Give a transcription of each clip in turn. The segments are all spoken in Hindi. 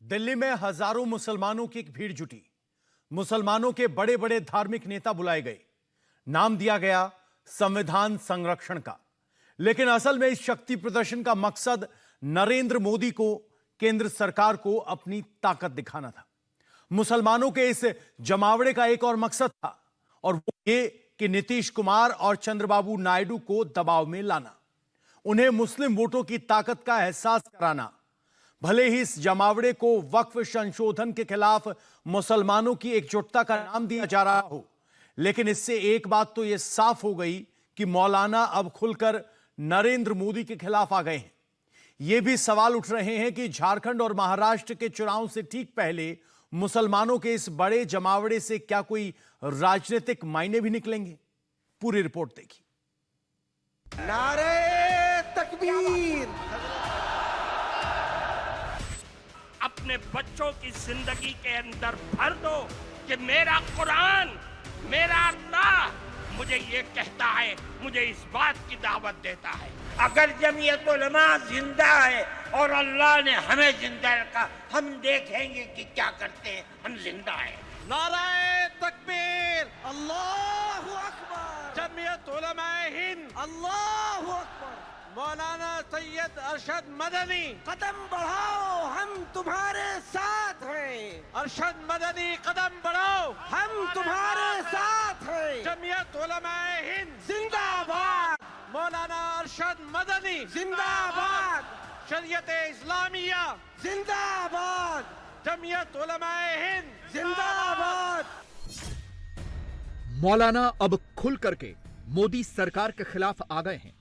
दिल्ली में हजारों मुसलमानों की एक भीड़ जुटी। मुसलमानों के बड़े बड़े धार्मिक नेता बुलाए गए। नाम दिया गया संविधान संरक्षण का, लेकिन असल में इस शक्ति प्रदर्शन का मकसद नरेंद्र मोदी को, केंद्र सरकार को अपनी ताकत दिखाना था। मुसलमानों के इस जमावड़े का एक और मकसद था, और वो ये कि नीतीश कुमार और चंद्रबाबू नायडू को दबाव में लाना, उन्हें मुस्लिम वोटों की ताकत का एहसास कराना। भले ही इस जमावड़े को वक्फ संशोधन के खिलाफ मुसलमानों की एकजुटता का नाम दिया जा रहा हो, लेकिन इससे एक बात तो यह साफ हो गई कि मौलाना अब खुलकर नरेंद्र मोदी के खिलाफ आ गए हैं। यह भी सवाल उठ रहे हैं कि झारखंड और महाराष्ट्र के चुनाव से ठीक पहले मुसलमानों के इस बड़े जमावड़े से क्या कोई राजनीतिक मायने भी निकलेंगे। पूरी रिपोर्ट देखिए। नारे तकबीर। अपने बच्चों की जिंदगी के अंदर भर दो कि मेरा कुरान, मेरा अल्लाह मुझे ये कहता है, मुझे इस बात की दावत देता है। अगर जमीयत उलमा जिंदा है और अल्लाह ने हमें जिंदा रखा, हम देखेंगे कि क्या करते हैं। हम जिंदा हैं। नारे तकबीर। अल्लाहु अकबर। जमीयत उलमा हिंद। अल्लाहु अकबर। मौलाना सैयद अरशद मदनी। कदम बढ़ाओ, हम तुम्हारे साथ हैं। अरशद मदनी कदम बढ़ाओ, हम तुम्हारे साथ हैं। जमीयत उलमा हिंद जिंदाबाद। मौलाना अरशद मदनी जिंदाबाद। शरीयत इस्लामिया जिंदाबाद। जमीयत उलमा हिंद जिंदाबाद। मौलाना अब खुल करके मोदी सरकार के खिलाफ आ गए हैं।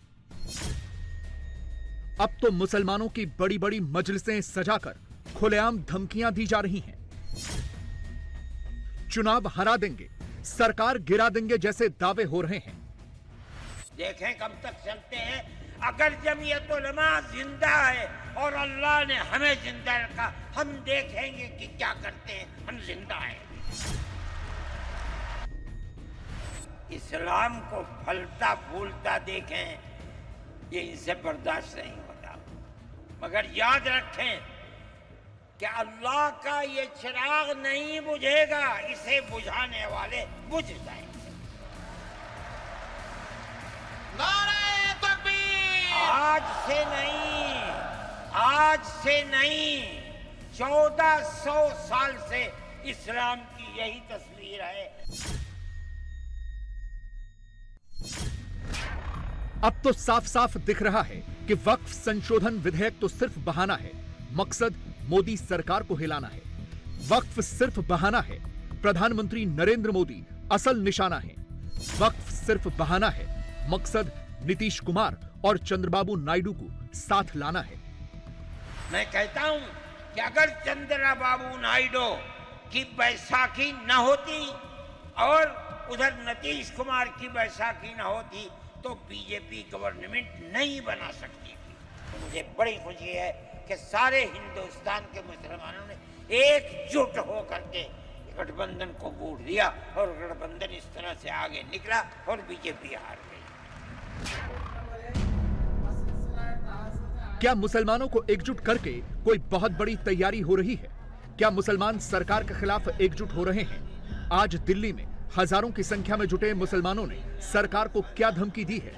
अब तो मुसलमानों की बड़ी बड़ी मजलिसें सजाकर खुलेआम धमकियां दी जा रही हैं। चुनाव हरा देंगे, सरकार गिरा देंगे जैसे दावे हो रहे हैं। देखें कब तक चलते हैं। अगर जमीयत उलमा जिंदा है और अल्लाह ने हमें जिंदा रखा, हम देखेंगे कि क्या करते हैं। हम जिंदा हैं। इस्लाम को फलता फूलता देखें, ये इनसे बर्दाश्त नहीं होता। मगर याद रखें कि अल्लाह का ये चिराग नहीं बुझेगा, इसे बुझाने वाले बुझ जाएंगे। नारे तकबीर। आज से नहीं 1400 साल से इस्लाम की यही तस्वीर है। अब तो साफ साफ दिख रहा है कि वक्फ संशोधन विधेयक तो सिर्फ बहाना है, मकसद मोदी सरकार को हिलाना है। वक्फ सिर्फ बहाना है, प्रधानमंत्री नरेंद्र मोदी असल निशाना है। वक्फ सिर्फ बहाना है, मकसद नीतीश कुमार और चंद्रबाबू नायडू को साथ लाना है। मैं कहता हूं कि अगर चंद्रबाबू नायडू की बैसाखी न होती और उधर नीतीश कुमार की बैसाखी न होती तो बीजेपी गवर्नमेंट नहीं बना सकती थी। तो मुझे बड़ी खुशी है कि सारे हिंदुस्तान के मुसलमानों ने एकजुट होकर के गठबंधन को वोट दिया और गठबंधन इस तरह से आगे निकला और बीजेपी हार गई। क्या मुसलमानों को एकजुट करके कोई बहुत बड़ी तैयारी हो रही है? क्या मुसलमान सरकार के खिलाफ एकजुट हो रहे हैं? आज दिल्ली में हजारों की संख्या में जुटे मुसलमानों ने सरकार को क्या धमकी दी है?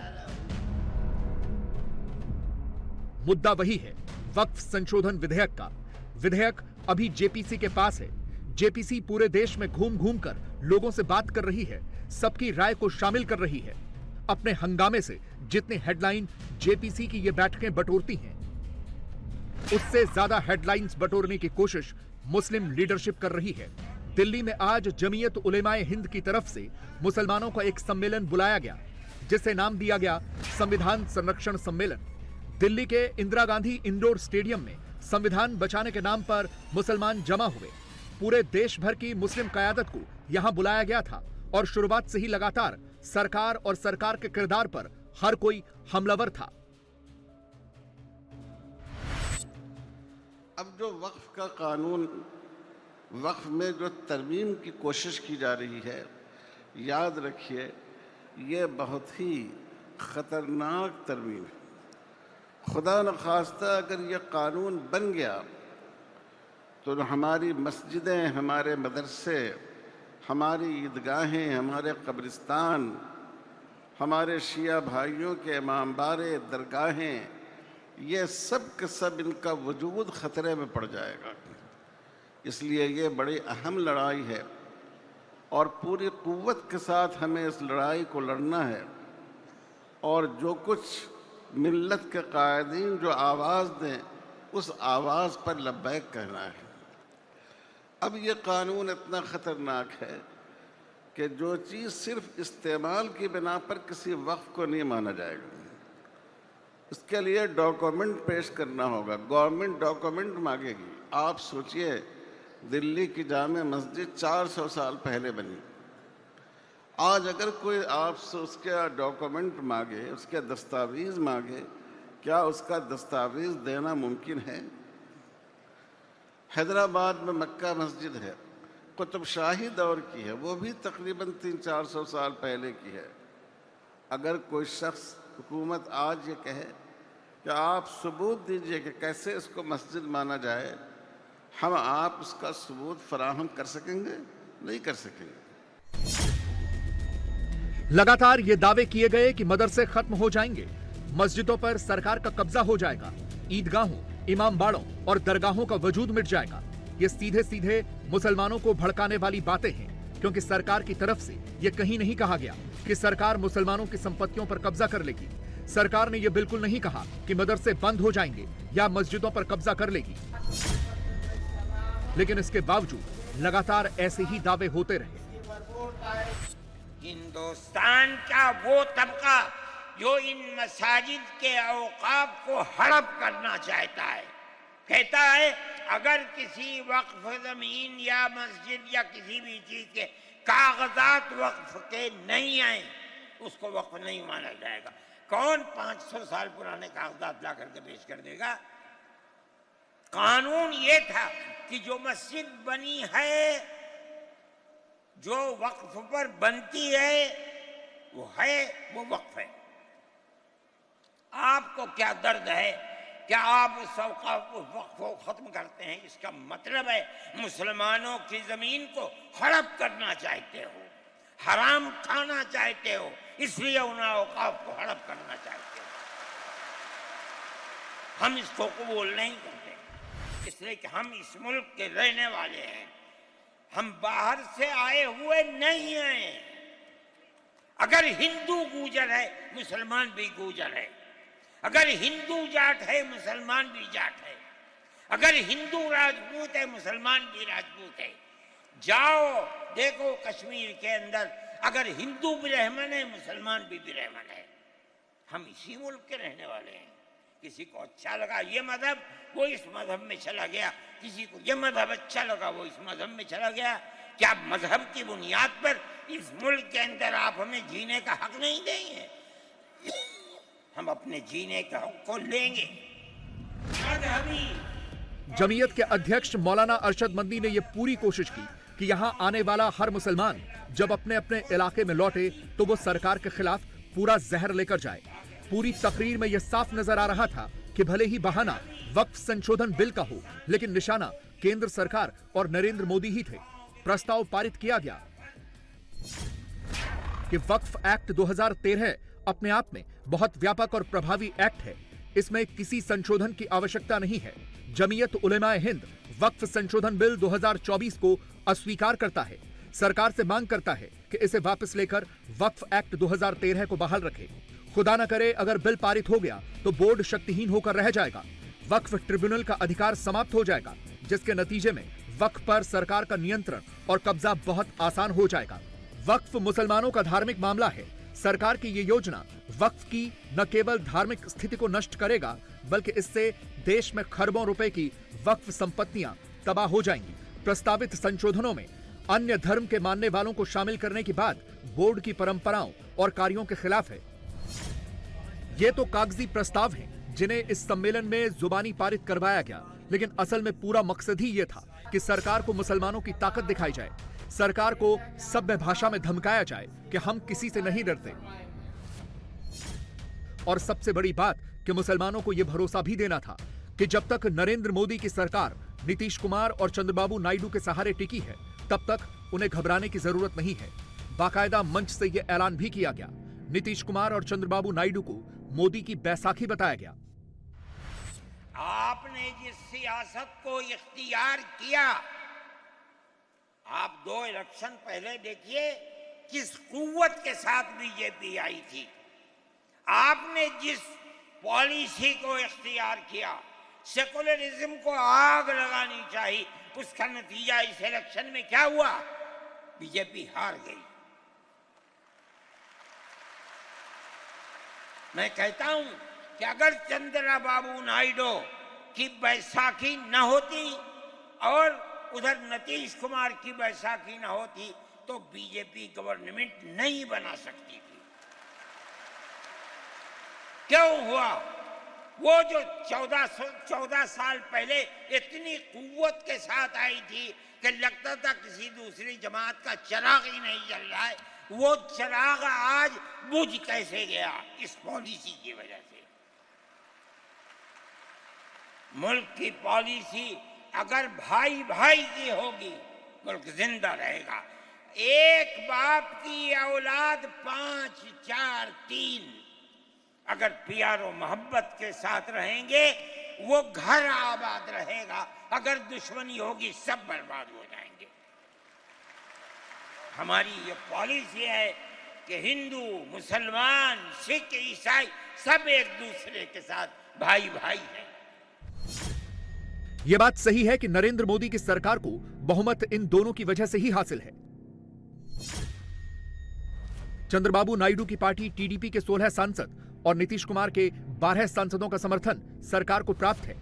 मुद्दा वही है, वक्फ संशोधन विधेयक का। विधेयक अभी जेपीसी के पास है। जेपीसी पूरे देश में घूम घूम कर लोगों से बात कर रही है, सबकी राय को शामिल कर रही है। अपने हंगामे से जितनी हेडलाइन जेपीसी की ये बैठकें बटोरती हैं, उससे ज्यादा हेडलाइंस बटोरने की कोशिश मुस्लिम लीडरशिप कर रही है। दिल्ली में आज जमीयत उलेमाए हिंद की तरफ से मुसलमानों का एक सम्मेलन बुलाया गया, जिसे नाम दिया गया संविधान संरक्षण सम्मेलन। दिल्ली के इंदिरा गांधी इंडोर स्टेडियम में संविधान बचाने के नाम पर मुसलमान जमा हुए। पूरे देश भर की मुस्लिम कयादत को यहां बुलाया गया था और शुरुआत से ही लगातार सरकार और सरकार के किरदार पर हर कोई हमलावर था। अब जो वक्फ का कानून, वक्फ में जो तरमीम की कोशिश की जा रही है, याद रखिए ये बहुत ही ख़तरनाक तरमीम है। खुदा न खास्ता अगर ये कानून बन गया तो हमारी मस्जिदें, हमारे मदरसे, हमारी ईदगाहें, हमारे कब्रिस्तान, हमारे शिया भाइयों के इमाम बारे, दरगाहें, ये सब के सब इनका वजूद ख़तरे में पड़ जाएगा। इसलिए ये बड़ी अहम लड़ाई है और पूरी क़ुव्वत के साथ हमें इस लड़ाई को लड़ना है। और जो कुछ मिल्लत के कायदीन जो आवाज़ दें, उस आवाज़ पर लब्बैक कहना है। अब ये कानून इतना ख़तरनाक है कि जो चीज़ सिर्फ इस्तेमाल की बिना पर किसी वक्फ को नहीं माना जाएगा, इसके लिए डॉक्यूमेंट पेश करना होगा। गवर्नमेंट डॉक्यूमेंट मांगेगी। आप सोचिए, दिल्ली की जामे मस्जिद 400 साल पहले बनी। आज अगर कोई आपसे उसके डॉक्यूमेंट मांगे, उसके दस्तावेज़ मांगे, क्या उसका दस्तावेज़ देना मुमकिन है? हैदराबाद में मक्का मस्जिद है, कुतुब शाही दौर की है, वो भी तकरीबन 300-400 साल पहले की है। अगर कोई शख्स, हुकूमत आज ये कहे कि आप सबूत दीजिए कि कैसे इसको मस्जिद माना जाए, हम आप उसका सबूत फराहम कर सकेंगे? नहीं कर सकेंगे। लगातार ये दावे किए गए कि मदरसे खत्म हो जाएंगे, मस्जिदों पर सरकार का कब्जा हो जाएगा, ईदगाहों, इमाम बाड़ों और दरगाहों का वजूद मिट जाएगा। ये सीधे सीधे मुसलमानों को भड़काने वाली बातें हैं, क्योंकि सरकार की तरफ से ये कहीं नहीं कहा गया कि सरकार मुसलमानों की संपत्तियों पर कब्जा कर लेगी। सरकार ने यह बिल्कुल नहीं कहा कि मदरसे बंद हो जाएंगे या मस्जिदों पर कब्जा कर लेगी। लेकिन इसके बावजूद लगातार ऐसे ही दावे होते रहे। हिंदुस्तान का वो तबका जो इन मसाजिद के औकाफ को हड़प करना चाहता है, कहता है अगर किसी वक्फ जमीन या मस्जिद या किसी भी चीज के कागजात वक्फ के नहीं आए, उसको वक्फ नहीं माना जाएगा। कौन 500 साल पुराने कागजात ला करके पेश कर देगा? कानून ये था कि जो मस्जिद बनी है, जो वक्फ पर बनती है, वो वक्फ है। आपको क्या दर्द है? क्या आप उस वक्फ को खत्म करते हैं? इसका मतलब है मुसलमानों की जमीन को हड़प करना चाहते हो, हराम खाना चाहते हो, इसलिए उन औकाफ को हड़प करना चाहते हो। हम इसको कबूल नहीं करते, इसलिए कि हम इस मुल्क के रहने वाले हैं, हम बाहर से आए हुए नहीं हैं। अगर हिंदू गूजर है, मुसलमान भी गूजर है। अगर हिंदू जाट है, मुसलमान भी जाट है। अगर हिंदू राजपूत है, मुसलमान भी राजपूत है। जाओ देखो कश्मीर के अंदर, अगर हिंदू भी रहमन है, मुसलमान भी रहमन है। हम इसी मुल्क के रहने वाले हैं। किसी को अच्छा लगा ये मजहब, वो इस मजहब में चला गया। किसी को ये मजहब अच्छा लगा, वो इस मजहब में चला गया। क्या मजहब की बुनियाद पर इस मुल्क के अंदर आप हमें जीने का हक नहीं देंगे? हम अपने जीने का हक को लेंगे। जमीयत के अध्यक्ष मौलाना अरशद मंदी ने यह पूरी कोशिश की कि यहां आने वाला हर मुसलमान जब अपने अपने इलाके में लौटे तो वो सरकार के खिलाफ पूरा जहर लेकर जाए। पूरी तकरीर में यह साफ नजर आ रहा था कि भले ही बहाना वक्फ संशोधन बिल का हो, लेकिन निशाना केंद्र सरकार और नरेंद्र मोदी ही थे। प्रस्ताव पारित किया गया कि वक्फ एक्ट 2013 अपने आप में बहुत व्यापक और प्रभावी एक्ट है, इसमें किसी संशोधन की आवश्यकता नहीं है। जमीयत उलेमाए हिंद वक्फ संशोधन बिल 2024 को अस्वीकार करता है, सरकार से मांग करता है कि इसे वापस लेकर वक्फ एक्ट 2013 को बहाल रखे। खुदा न करे अगर बिल पारित हो गया तो बोर्ड शक्तिहीन होकर रह जाएगा, वक्फ ट्रिब्यूनल का अधिकार समाप्त हो जाएगा, जिसके नतीजे में वक्फ पर सरकार का नियंत्रण और कब्जा बहुत आसान हो जाएगा। वक्फ मुसलमानों का धार्मिक मामला है। सरकार की ये योजना वक्फ की न केवल धार्मिक स्थिति को नष्ट करेगा, बल्कि इससे देश में खरबों रुपए की वक्फ संपत्तियां तबाह हो जाएंगी। प्रस्तावित संशोधनों में अन्य धर्म के मानने वालों को शामिल करने की बात बोर्ड की परंपराओं और कार्यों के खिलाफ है। ये तो कागजी प्रस्ताव हैं, जिन्हें इस सम्मेलन में जुबानी पारित करवाया गया, लेकिन असल में पूरा मकसद ही ये था कि सरकार को मुसलमानों की ताकत दिखाई जाए, सरकार को सभ्य भाषा में धमकाया जाए कि हम किसी से नहीं डरते। और सबसे बड़ी बात कि मुसलमानों को यह भरोसा भी देना था कि जब तक नरेंद्र मोदी की सरकार नीतीश कुमार और चंद्रबाबू नायडू के सहारे टिकी है, तब तक उन्हें घबराने की जरूरत नहीं है। बाकायदा मंच से यह ऐलान भी किया गया। नीतीश कुमार और चंद्रबाबू नायडू को मोदी की बैसाखी बताया गया। आपने जिस सियासत को इख्तियार किया, आप 2 इलेक्शन पहले देखिए किस कुव्वत के साथ बीजेपी आई थी। आपने जिस पॉलिसी को इख्तियार किया, सेकुलरिज्म को आग लगानी चाहिए, उसका नतीजा इस इलेक्शन में क्या हुआ? बीजेपी हार गई। मैं कहता हूं कि अगर चंद्रबाबू नायडू की बैसाखी न होती और उधर नीतीश कुमार की बैसाखी न होती तो बीजेपी गवर्नमेंट नहीं बना सकती थी। क्यों हुआ? वो जो 14 साल पहले इतनी कुव्वत के साथ आई थी कि लगता था किसी दूसरी जमात का चिराग ही नहीं जल रहा है, वो चिराग आज बुझ कैसे गया? इस पॉलिसी की वजह से। मुल्क की पॉलिसी अगर भाई भाई की होगी, मुल्क जिंदा रहेगा। एक बाप की औलाद 5, 4, 3 अगर प्यार और मोहब्बत के साथ रहेंगे, वो घर आबाद रहेगा। अगर दुश्मनी होगी, सब बर्बाद हो जाएंगे। हमारी ये पॉलिसी है कि हिंदू, मुसलमान, सिख, ईसाई सब एक दूसरे के साथ भाई भाई हैं। यह बात सही है कि नरेंद्र मोदी की सरकार को बहुमत इन दोनों की वजह से ही हासिल है। चंद्रबाबू नायडू की पार्टी टीडीपी के 16 सांसद और नीतीश कुमार के 12 सांसदों का समर्थन सरकार को प्राप्त है।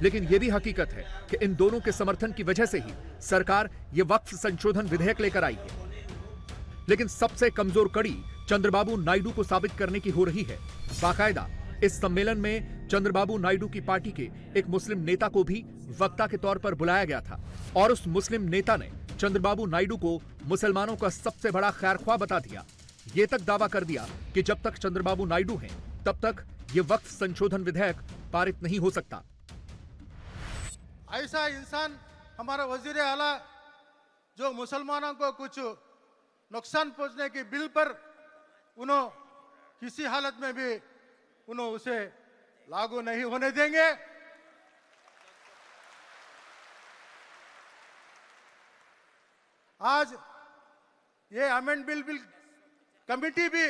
लेकिन यह भी हकीकत है कि इन दोनों के समर्थन की वजह से ही सरकार यह वक्फ संशोधन विधेयक लेकर आई है। लेकिन सबसे कमजोर कड़ी चंद्रबाबू नायडू को साबित करने की हो रही है। बाकायदा इस सम्मेलन में चंद्रबाबू नायडू की पार्टी के एक मुस्लिम नेता को भी वक्ता के तौर पर बुलाया गया था और उस मुस्लिम नेता ने चंद्रबाबू नायडू को मुसलमानों का सबसे बड़ा खैरख्वाह बता दिया। ये तक दावा कर दिया कि जब तक चंद्रबाबू नायडू हैं, तब तक ये वक्फ संशोधन विधेयक पारित नहीं हो सकता। ऐसा इंसान हमारा वजीर आला जो मुसलमानों को कुछ नुकसान पहुंचने की बिल पर उन्होंने किसी हालत में भी उन्होंने उसे लागू नहीं होने देंगे। आज ये अमेंड बिल कमिटी भी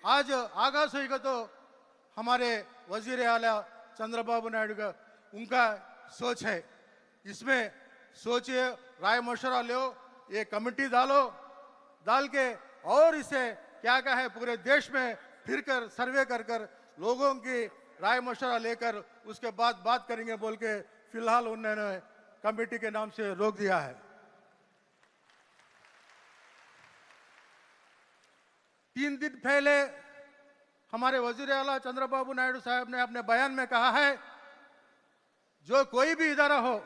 आज आगाज होगा तो हमारे वजीर आला चंद्रबाबू नायडू का उनका सोच है, इसमें सोचिए, राय मशवरा लो, ये कमेटी डाल के और इसे क्या क्या है पूरे देश में फिर कर सर्वे कर लोगों की राय मशवरा लेकर उसके बाद बात करेंगे बोल के फिलहाल उन्होंने कमेटी के नाम से रोक दिया है। 3 दिन पहले हमारे वजीर आला चंद्रबाबू नायडू साहब ने अपने बयान में कहा है, जो कोई भी इदारा हो,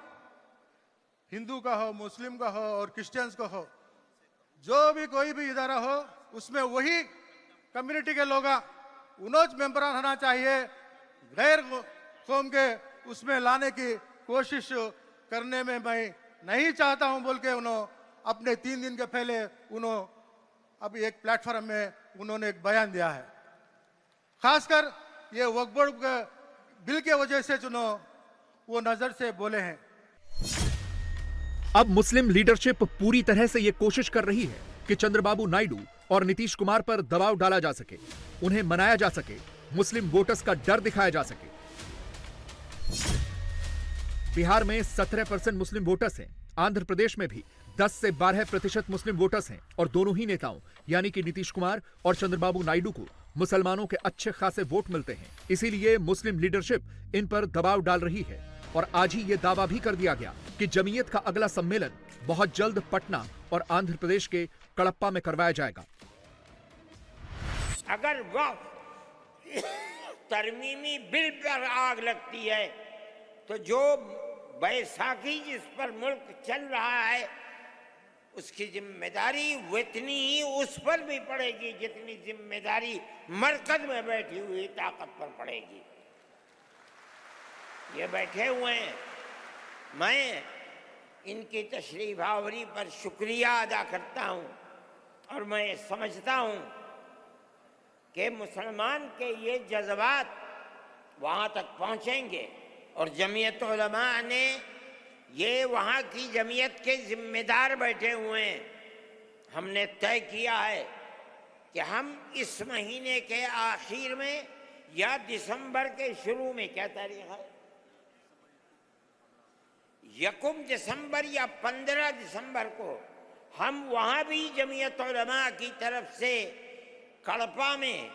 हिंदू का हो, मुस्लिम का हो और क्रिश्चियंस का हो, जो भी कोई भी इदारा हो, उसमें वही कम्युनिटी के लोग उन्होंने मेंबरान होना चाहिए। गैर कौम के उसमें लाने की कोशिश करने में मैं नहीं चाहता हूं बोल के उन्होंने अपने 3 दिन के पहले उन्होंने अभी एक प्लेटफॉर्म में उन्होंने एक बयान दिया है। खासकर ये वक्फ बोर्ड बिल के वजह से चुनो वो नजर से बोले हैं। अब मुस्लिम लीडरशिप पूरी तरह से यह कोशिश कर रही है कि चंद्रबाबू नायडू और नीतीश कुमार पर दबाव डाला जा सके, उन्हें मनाया जा सके, मुस्लिम वोटर्स का डर दिखाया जा सके। बिहार में 17% मुस्लिम वोटर्स हैं, आंध्र प्रदेश में भी 10 से 12% मुस्लिम वोटर्स हैं और दोनों ही नेताओं यानी कि नीतीश कुमार और चंद्रबाबू नायडू को मुसलमानों के अच्छे खासे वोट मिलते हैं। इसीलिए मुस्लिम लीडरशिप इन पर दबाव डाल रही है और आज ही यह दावा भी कर दिया गया कि जमीयत का अगला सम्मेलन बहुत जल्द पटना और आंध्र प्रदेश के कड़प्पा में करवाया जाएगा। अगर वक्फ तरमीमी बिल पर आग लगती है तो जो बैसाखी जिस पर मुल्क चल रहा है उसकी जिम्मेदारी इतनी ही उस पर भी पड़ेगी जितनी जिम्मेदारी मरकज में बैठी हुई ताकत पर पड़ेगी। ये बैठे हुए हैं मैं इनकी तशरीफ आवरी पर शुक्रिया अदा करता हूं और मैं समझता हूं कि मुसलमान के ये जज्बात वहां तक पहुंचेंगे और जमीयत उलमा ने ये वहां की जमीयत के जिम्मेदार बैठे हुए हैं। हमने तय किया है कि हम इस महीने के आखिर में या दिसंबर के शुरू में, क्या तारीख है, 1 दिसंबर या 15 दिसंबर को हम वहां भी जमीयत उलमा की तरफ से कड़पा में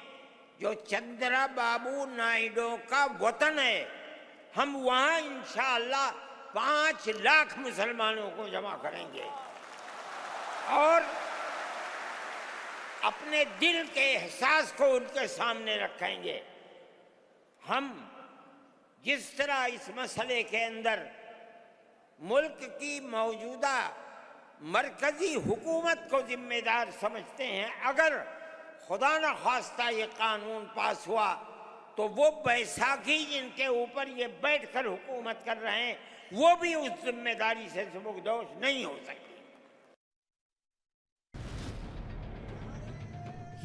जो चंद्रा बाबू नायडू का वतन है, हम वहां इंशाअल्लाह 5 लाख मुसलमानों को जमा करेंगे और अपने दिल के एहसास को उनके सामने रखेंगे। हम जिस तरह इस मसले के अंदर मुल्क की मौजूदा मरकजी हुकूमत को जिम्मेदार समझते हैं, अगर खुदा न खास्ता ये कानून पास हुआ तो वो बैसाखी जिनके ऊपर ये बैठकर हुकूमत कर रहे हैं वो भी उस जिम्मेदारी से सुबुकदोश नहीं हो सकती।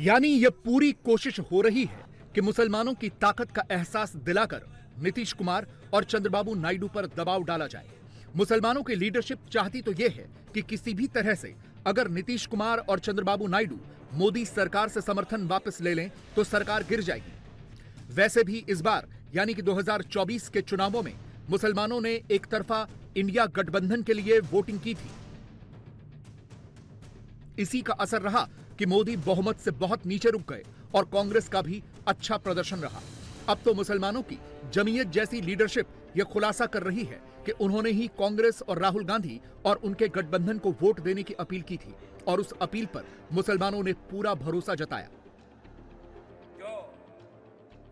यानी ये पूरी कोशिश हो रही है कि मुसलमानों की ताकत का एहसास दिलाकर नीतीश कुमार और चंद्रबाबू नायडू पर दबाव डाला जाए। मुसलमानों की लीडरशिप चाहती तो यह है कि किसी भी तरह से अगर नीतीश कुमार और चंद्रबाबू नायडू मोदी सरकार से समर्थन वापस ले लें तो सरकार गिर जाएगी। वैसे भी इस बार यानी कि 2024 के चुनावों में मुसलमानों ने एक तरफा इंडिया गठबंधन के लिए वोटिंग की थी। इसी का असर रहा कि मोदी बहुमत से बहुत नीचे रुक गए और कांग्रेस का भी अच्छा प्रदर्शन रहा। अब तो मुसलमानों की जमीयत जैसी लीडरशिप यह खुलासा कर रही है कि उन्होंने ही कांग्रेस और राहुल गांधी और उनके गठबंधन को वोट देने की अपील की थी और उस अपील पर मुसलमानों ने पूरा भरोसा जताया। जो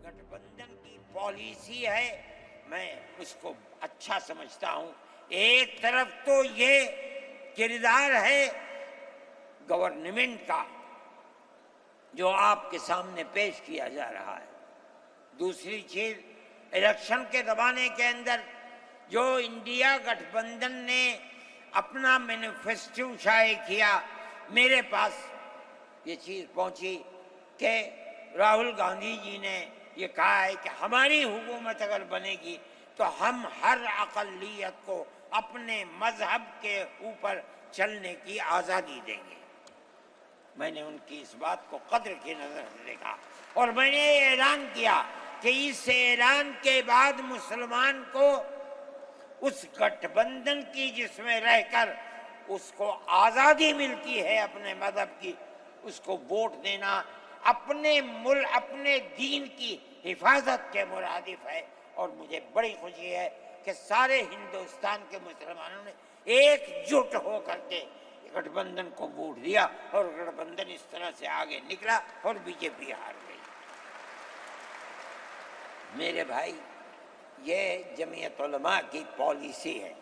गठबंधन की पॉलिसी है मैं उसको अच्छा समझता हूं। एक तरफ तो ये किरदार है गवर्नमेंट का जो आपके सामने पेश किया जा रहा है, दूसरी चीज इलेक्शन के दबाने के अंदर जो इंडिया गठबंधन ने अपना मैनिफेस्टो शाये किया, मेरे पास ये चीज पहुंची कि राहुल गांधी जी ने ये कहा है कि हमारी हुकूमत अगर बनेगी तो हम हर अक़लियत को अपने मजहब के ऊपर चलने की आज़ादी देंगे। मैंने उनकी इस बात को कद्र की नजर से देखा और मैंने ये ऐलान किया कि इस ऐलान के बाद मुसलमान को उस गठबंधन की जिसमें रहकर उसको आज़ादी मिलती है अपने मजहब की, उसको वोट देना अपने दीन की हिफाजत के मुरादिफ है। और मुझे बड़ी खुशी है कि सारे हिंदुस्तान के मुसलमानों ने एकजुट होकर के गठबंधन को वोट दिया और गठबंधन इस तरह से आगे निकला और बीजेपी हार गई। मेरे भाई, ये जमीयत उलमा की पॉलिसी है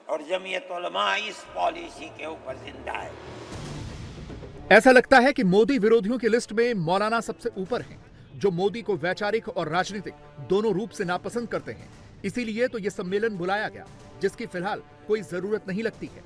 और जमीयत उलमा इस पॉलिसी के ऊपर जिंदा है। ऐसा लगता है कि मोदी विरोधियों की लिस्ट में मौलाना सबसे ऊपर हैं, जो मोदी को वैचारिक और राजनीतिक दोनों रूप से नापसंद करते हैं। इसीलिए तो यह सम्मेलन बुलाया गया, जिसकी फिलहाल कोई जरूरत नहीं लगती है।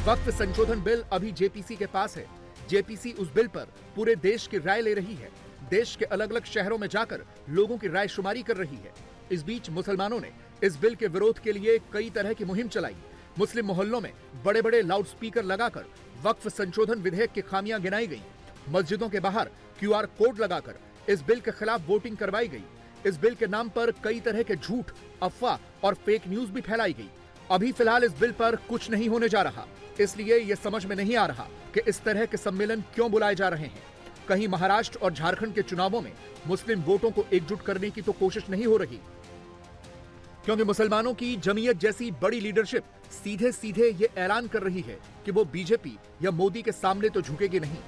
वक्फ संशोधन बिल अभी जेपीसी के पास है। जेपीसी उस बिल पर पूरे देश की राय ले रही है। देश के अलग अलग शहरों में जाकर लोगों की राय शुमारी कर रही है। इस बीच मुसलमानों ने इस बिल के विरोध के लिए कई तरह की मुहिम चलाई। मुस्लिम मोहल्लों में बड़े बड़े लाउड स्पीकर लगाकर वक्फ संशोधन विधेयक की खामियां गिनाई गई। मस्जिदों के बाहर QR कोड लगाकर इस बिल के खिलाफ वोटिंग करवाई गई। इस बिल के नाम पर कई तरह के झूठ, अफवाह और फेक न्यूज भी फैलाई गई। अभी फिलहाल इस बिल पर कुछ नहीं होने जा रहा, इसलिए यह समझ में नहीं आ रहा कि इस तरह के सम्मेलन क्यों बुलाए जा रहे हैं। कहीं महाराष्ट्र और झारखंड के चुनावों में मुस्लिम वोटों को एकजुट करने की तो कोशिश नहीं हो रही, क्योंकि मुसलमानों की जमीयत जैसी बड़ी लीडरशिप सीधे सीधे ये ऐलान कर रही है कि वो बीजेपी या मोदी के सामने तो झुकेगी नहीं।